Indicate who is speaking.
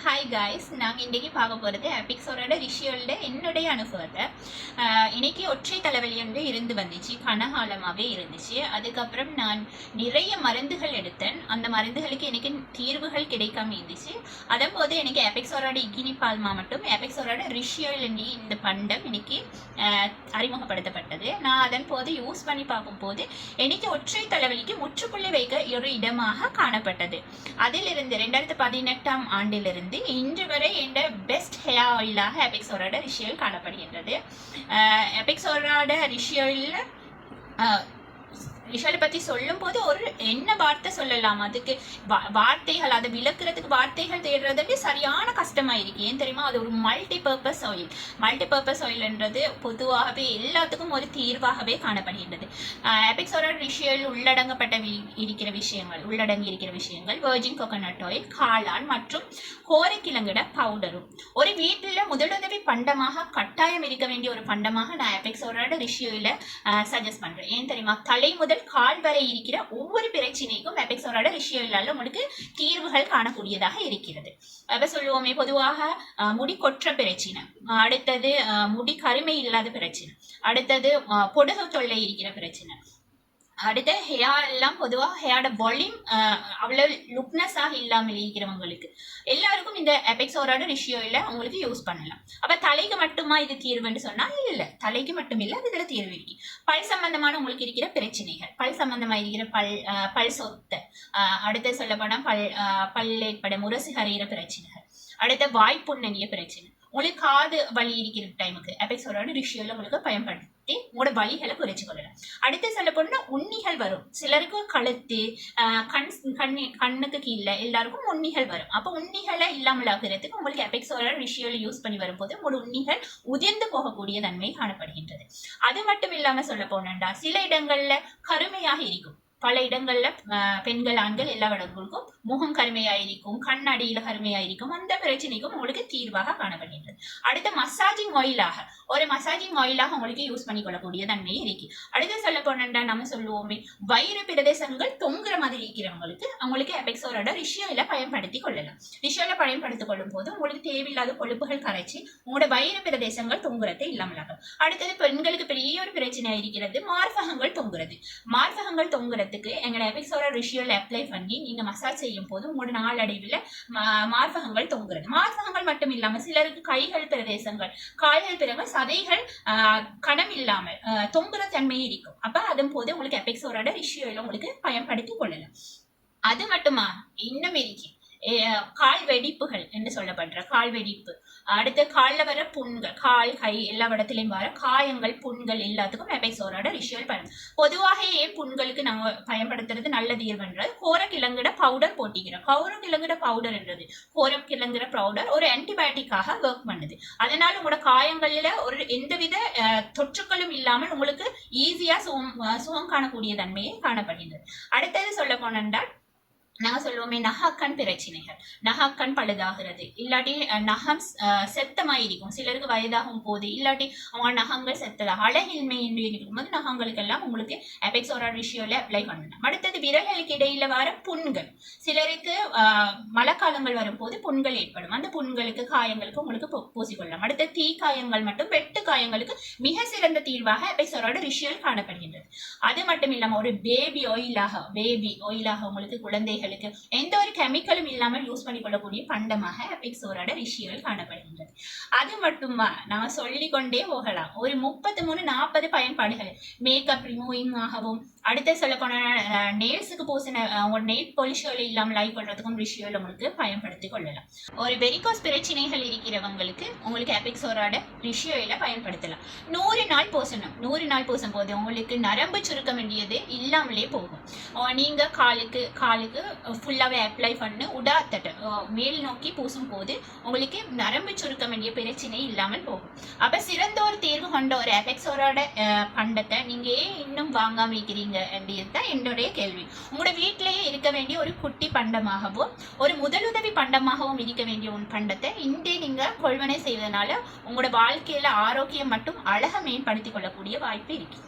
Speaker 1: Hi guys, நாங்கள் இன்றைக்கி பார்க்க போகிறது எபிக்ஸோரோட ரிஷியோட என்னுடைய அனுபவத்தை. இன்னைக்கு ஒற்றை தலைவலி ஒன்று இருந்து வந்துச்சு, கனகாலமாகவே இருந்துச்சு. அதுக்கப்புறம் நான் நிறைய மருந்துகள் எடுத்தேன். அந்த மருந்துகளுக்கு எனக்கு தீர்வுகள் கிடைக்காம இருந்துச்சு. அதன் போது எனக்கு எபிக்ஸோரோட இகினி பால்மா மட்டும் எபிக்ஸோரோட ரிஷியோல் இந்த பண்டம் எனக்கு அறிமுகப்படுத்தப்பட்டது. நான் அதன் போது யூஸ் பண்ணி பார்க்கும்போது எனக்கு ஒற்றை தலைவலிக்கு முற்றுப்புள்ளி வைக்க ஒரு இடமாக காணப்பட்டது. அதிலிருந்து 2018ஆம் ஆண்டிலிருந்து இன்று வரை என்ற பெஸ்ட் ஹேர் ஆயிலாக எபிக்ஸோரோட ரிஷியோல் காணப்படுகின்றது. எபிக்ஸோரோட ரிஷியோல விஷயத்தை பற்றி சொல்லும் போது ஒரு என்ன வார்த்தை சொல்லலாம், அதுக்கு வார்த்தைகள், அதை விளக்குறதுக்கு வார்த்தைகள் தேடுறதுக்கு சரியான கஷ்டமாக இருக்கு. ஏன் தெரியுமா, அது ஒரு மல்டிபர்பஸ் ஆயில். மல்டிபர்பஸ் ஆயில்ன்றது பொதுவாகவே எல்லாத்துக்கும் ஒரு தீர்வாகவே காணப்படுகின்றது. எபிக்ஸோரோட ரிஷியோல் உள்ளடங்கி இருக்கிற விஷயங்கள் வெர்ஜின் கோகோனட் ஆயில், காளான் மற்றும் கோரைக்கிழங்கிட பவுடரும். ஒரு வீட்டில் முதலுதவி பண்டமாக கட்டாயம் இருக்க வேண்டிய ஒரு பண்டமாக நான் எபிக்ஸோரோட ரிஷியோல சஜஸ்ட் பண்றேன். ஏன் தெரியுமா, தலை முதல் கால் வரை இருக்கிற ஒவ்வொரு பிரச்சனைக்கும் எபிக்ஸோரோட ரிஷியோலால உங்களுக்கு தீர்வுகள் காணக்கூடியதாக இருக்கிறது. அப்ப சொல்லுவோமே, பொதுவாக முடி கொற்ற பிரச்சனை, அடுத்தது முடி கருமை இல்லாத பிரச்சனை, அடுத்தது பொடுகு தொல்லை இருக்கிற பிரச்சனை, அடுத்த ஹேர் எல்லாம் பொதுவாக ஹேரோட வால்யூம் அவ்வளோ லுக்னஸாக இல்லாமல் இருக்கிறவங்களுக்கு எல்லாருக்கும் இந்த எபிக்ஸோரோட ரிஷியோல உங்களுக்கு யூஸ் பண்ணலாம். அப்போ தலைக்கு மட்டுமா இது தீர்வுன்னு சொன்னால் இல்லை, தலைக்கு மட்டும் இல்லை, அது இதில் தீர்வு இருக்கு. பல் சம்பந்தமான உங்களுக்கு இருக்கிற பிரச்சனைகள், பல் சம்பந்தமாக இருக்கிற பல் சொத்தை, அடுத்த சொல்லப்போனால் பல் ஏற்பட முரசு கரையிற பிரச்சனைகள், அடுத்த வாய்ப்புண்ணனிய பிரச்சனை, உங்களுக்கு காது வலி இருக்கிற டைமுக்கு எபிக்ஸோரோட ரிஷியோல உங்களுக்கு பயன்படுத்தி உங்களோட வலிகளை குறைச்சு கொள்ளலாம். அடுத்து சொல்ல போனா உண்ணிகள் வரும். சிலருக்கு கழுத்து, கண்ணுக்கு கீழே எல்லாருக்கும் உண்ணிகள் வரும். அப்போ உண்ணிகளை இல்லாமல் ஆகிறதுக்கு உங்களுக்கு எபிக்ஸோரோட ரிஷியோல யூஸ் பண்ணி வரும்போது உங்களோட உண்ணிகள் உதிர்ந்து போகக்கூடிய தன்மை காணப்படுகின்றது. அது மட்டும் இல்லாம சொல்ல போனா சில இடங்கள்ல கருமையாக இருக்கும். பல இடங்கள்ல பெண்கள் ஆண்கள் எல்லா இடங்களுக்கும் முகம் கருமையாயிருக்கும், கண்ணடியில கருமையாயிருக்கும். அந்த பிரச்சனைக்கும் உங்களுக்கு தீர்வாக காணப்படுகின்றது. அடுத்த மசாஜிங் ஆயிலாக உங்களுக்கு யூஸ் பண்ணி கொள்ளக்கூடிய தன்மை இருக்கு. அடுத்து சொல்ல போனா நம்ம சொல்லுவோமே, வயிறு பிரதேசங்கள் தொங்குற மாதிரி இருக்கிறவங்களுக்கு அவங்களுக்கு எபிக்ஸோரோட ரிஷியோல பயன்படுத்தி கொள்ளலாம். ரிஷியோல பயன்படுத்திக் கொள்ளும் போது உங்களுக்கு தேவையில்லாத கொழுப்புகள் கரைச்சி உங்களோட வயிறு பிரதேசங்கள் தொங்குறதை இல்லாமலாகும். அடுத்தது பெண்களுக்கு பெரிய ஒரு பிரச்சனை இருக்கிறது, மார்பகங்கள் தொங்குறது. எங்களோட எபிக்ஸோரோட ரிஷியோல அப்ளை பண்ணி நீங்க மசாஜ் செய்யும் போது உங்களோட நாளடைவில் மார்பகங்கள் தொங்குறது. மார்பகங்கள் மட்டும் இல்லாம சிலருக்கு கைகள் பிரதேசங்கள், கால்கள் பிறகு சதைகள் கணம் இல்லாமல் தொங்குற தன்மையே இருக்கும். அப்ப அதன் போது உங்களுக்கு எபிக்ஸோரோட ரிஷியோல உங்களுக்கு பயன்படுத்தி கொள்ளலாம். அது மட்டுமா, இன்னும் இருக்கு கால் வெடிப்புகள் என்று சொல்லப்படுற கால் வெடிப்பு, அடுத்து காலில் வர புண்கள், கால் கை எல்லா இடத்துலையும் வர காயங்கள், புண்கள் எல்லாத்துக்கும் எபிக்ஸோரோட ரிஷியோல் பயன். பொதுவாக புண்களுக்கு நாங்கள் பயன்படுத்துறது நல்ல தீர்வுன்றது கோரக்கிழங்கிட பவுடர் போட்டிக்கிறோம். கோரக்கிழங்கிட பவுடர் ஒரு ஆன்டிபயோட்டிக்காக ஒர்க் பண்ணுது. அதனால உங்களோட காயங்கள்ல ஒரு எந்தவித தொற்றுக்களும் இல்லாமல் உங்களுக்கு ஈஸியா சுகம் காணக்கூடிய தன்மையை காணப்படுகின்றது. அடுத்தது சொல்ல போனால் நாங்கள் சொல்லுவோமே, நகாக்கண் பிரச்சனைகள், நகாக்கண் பழுதாகிறது, இல்லாட்டி நகம் செத்தமாயிருக்கும். சிலருக்கு வயதாகும் போது இல்லாட்டி அவங்க நகங்கள் செத்ததாக அழகின்மை என்று இருக்கும்போது நகங்களுக்கெல்லாம் உங்களுக்கு எபிக்ஸோரோட ரிஷியோல அப்ளை பண்ணலாம். அடுத்தது விரல்களுக்கு இடையில வர புண்கள், சிலருக்கு மழைக்காலங்கள் வரும்போது புண்கள் ஏற்படும். அந்த புண்களுக்கு காயங்களுக்கு உங்களுக்கு பூசிக்கொள்ளலாம். அடுத்த தீ காயங்கள் மற்றும் வெட்டு காயங்களுக்கு மிக சிறந்த தீர்வாக எபிக்ஸோரோட ரிஷியோல் காணப்படுகின்றது. அது மட்டும் இல்லாமல் ஒரு பேபி ஆயிலாக உங்களுக்கு குழந்தைகள் எந்த ஒரு கெமிக்கலும் இல்லாமல் யூஸ் பண்ணி கொள்ளக்கூடிய பண்டமாக எபிக்ஸோரோட ரிஷியோல் காணப்படுகின்றது. அது மட்டுமா, நான் சொல்லிக்கொண்டே போகலாம். ஒரு 33-40 பயன்பாடுகள், மேக்கப் ரிமூவிங் ஆகவும், அடுத்த சொல்ல போன நெயில்ஸுக்கு பூசின நெயில் பாலிஷ்கள் இல்லாமல் லைக் பண்றதுக்கும் ரிஷியோல் உங்களுக்கு பயன்படுத்தி கொள்ளலாம். ஒரு வெரிகோஸ் பிரச்சனைகள் இருக்கிறவங்களுக்கு உங்களுக்கு எபிக்ஸோரோட ரிஷியோல பயன்படுத்தலாம். 100 நாள் பூசணும். 100 நாள் பூசும் போது உங்களுக்கு நரம்பு சுருக்க வேண்டியது இல்லாமலே போகும். நீங்க காலுக்கு ஃபுல்லாவே அப்ளை பண்ணு உடாத்தட்டு மேல் நோக்கி பூசும் போது உங்களுக்கு நரம்பு சுருக்க வேண்டிய பிரச்சனை இல்லாமல் போகும். அப்ப சிறந்த ஒரு தீர்வு கொண்ட ஒரு எபிக்ஸோரோட பண்டத்தை நீங்க இன்னும் வாங்காம இருக்கிறீங்க அப்படின்தான் என்னுடைய கேள்வி. உங்களோட வீட்டிலேயே இருக்க வேண்டிய ஒரு குட்டி பண்டமாகவும் ஒரு முதலுதவி பண்டமாகவும் இருக்க வேண்டிய ஒரு பண்டத்தை இன்றே நீங்க கொள்வனை செய்வதனால உங்களோட வாழ்க்கையில ஆரோக்கியம் மட்டும் அழக மேம்படுத்திக் கொள்ளக்கூடிய வாய்ப்பு இருக்கு.